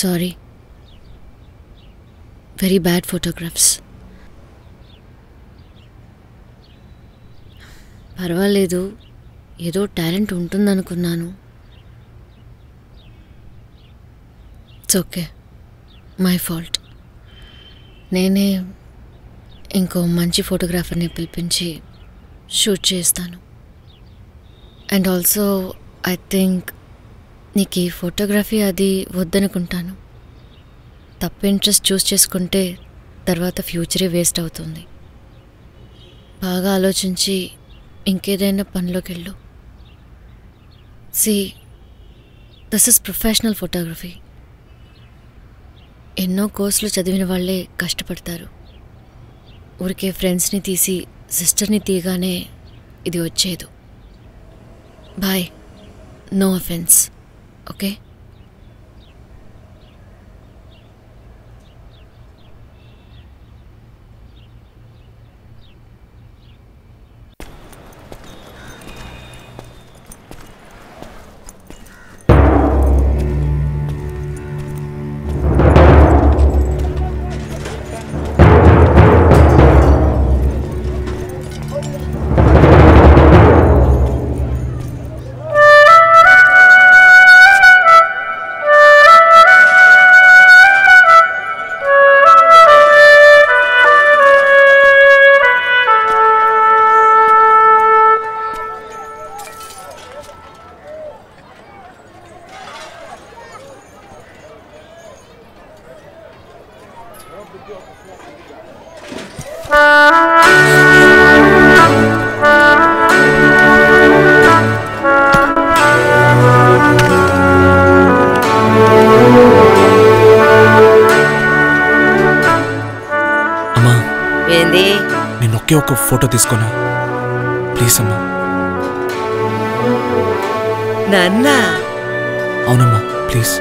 Sorry. Very bad photographs. పర్వాలేదు, ఏదో talent ఉంటుందనుకున్నాను. It's okay, my fault. నేనే ఇంకో మంచి ఫోటోగ్రాఫర్ని పిలిపించి షూట్ చేస్తాను. అండ్ ఆల్సో ఐ థింక్ నీకు ఈ ఫోటోగ్రఫీ అది వద్దనుకుంటాను. తప్పు ఇంట్రెస్ట్ చూస్ చేసుకుంటే తర్వాత ఫ్యూచరే వేస్ట్ అవుతుంది. బాగా ఆలోచించి ఇంకేదైనా పనిలోకి వెళ్ళు. See, this is professional photography. ఎన్నో కోర్సులు చదివిన వాళ్ళే కష్టపడతారు. ఊరికే ఫ్రెండ్స్ని తీసి సిస్టర్ని తీయగానే ఇది వచ్చేదు. Boy, no offence, okay? ఒక ఫోటో తీసుకోనా ప్లీజ్ అమ్మా. నాన్న? అవునమ్మా, ప్లీజ్.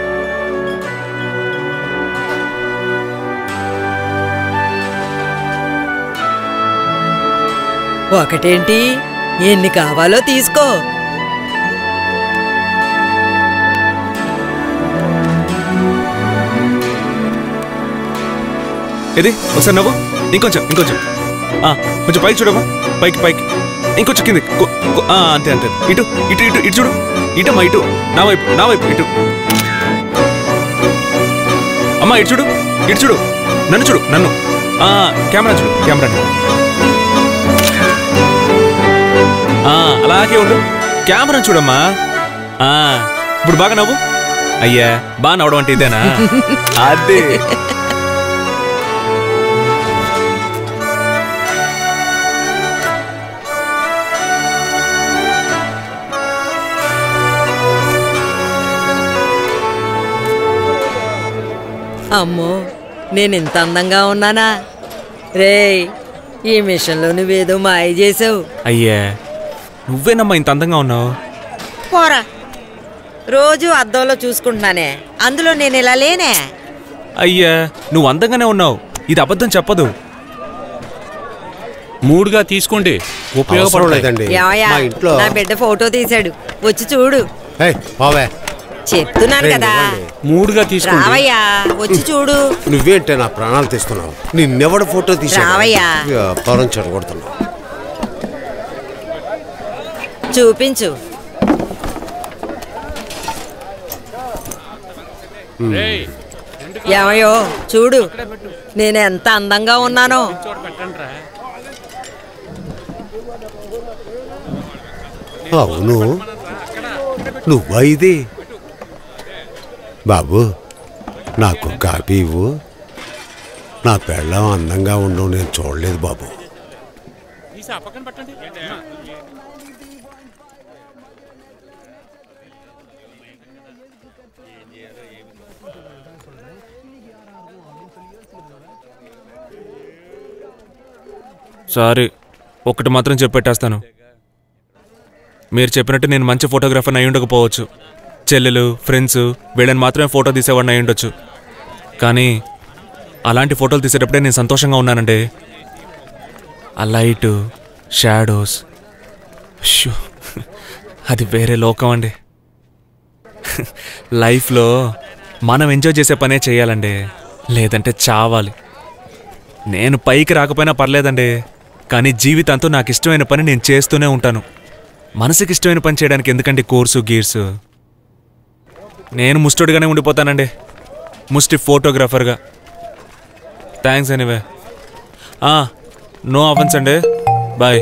ఒకటేంటి, ఎన్ని కావాలో తీసుకో. ఇది ఒకసారి నవ్వు, ఇంకొంచెం ఇంకొంచెం కొంచెం పైకి చూడమ్మా, పైకి పైకి, ఇంకొంచెం కింది, అంతే అంతే. ఇటు ఇటు ఇటు ఇటు చూడు, ఇటమ్మా, ఇటు నా వైపు ఇటు. అమ్మా ఇటు చూడు, ఇటు చూడు, నన్ను చూడు, నన్ను. కెమెరా చూడు, కెమెరా. అలాగే ఉండు, కెమెరా చూడమ్మా. ఇప్పుడు బాగా నవ్వు. అయ్యా, బాగా నవ్వడం అంటే ఇదేనా? అదే. అమ్మో, నేనింత అందంగా ఉన్నానా? రేయ్, ఈ మిషన్లో నువ్వేదో మాయ చేసావు. అయ్యా, నువ్వేనమ్మా ఇంత అందంగా ఉన్నావు. పోరా, రోజు అద్దంలో చూసుకుంటున్నానే, అందులో నేను ఇలా లేనే. అయ్యా, నువ్వు అందంగానే ఉన్నావు, ఇది అబద్ధం చెప్పదు. మూడుగా తీసుకోండి, ఉపయోగపడలేదండి. నా బిడ్డ ఫోటో తీశాడు, వచ్చి చూడు. చెప్తున్నాను కదా, మూడుగా తీసుకోండి. రావయ్యా, వచ్చి చూడు. నువ్వేంటే నా ప్రాణాలు తీస్తున్నావు? నిన్నెవడ ఫోటో తీసావు? రావయ్యా, చెడగొడుతున్నావు. చూపించు. ఏమయ్యో, చూడు నేను ఎంత అందంగా ఉన్నానో. అవును, నువ్వా ఇది? బాబు, నాకు కాపీ ఇవ్వు. నా పెళ్ళం అందంగా ఉండవు నేను చూడలేదు బాబు. సారీ, ఒకటి మాత్రం చెప్పెట్టేస్తాను. మీరు చెప్పినట్టు నేను మంచి ఫోటోగ్రాఫర్ని అయి ఉండకపోవచ్చు. చెల్లెలు, ఫ్రెండ్స్ వీళ్ళని మాత్రమే ఫోటో తీసేవాడిని అయి ఉండొచ్చు. కానీ అలాంటి ఫోటోలు తీసేటప్పుడే నేను సంతోషంగా ఉన్నానండి. ఆ లైటు, షాడోస్, అది వేరే లోకం అండి. లైఫ్లో మనం ఎంజాయ్ చేసే పనే చేయాలండి, లేదంటే చావాలి. నేను పైకి రాకపోయినా పర్లేదండి, కానీ జీవితాంతో నాకు ఇష్టమైన పని నేను చేస్తూనే ఉంటాను. మనసుకి ఇష్టమైన పని చేయడానికి ఎందుకండి కోర్సు గీర్సు? నేను ముస్టోడిగానే ఉండిపోతానండి, ముస్టి ఫోటోగ్రాఫర్గా. Thanks anyway. నో అఫెన్స్ అండి, బాయ్.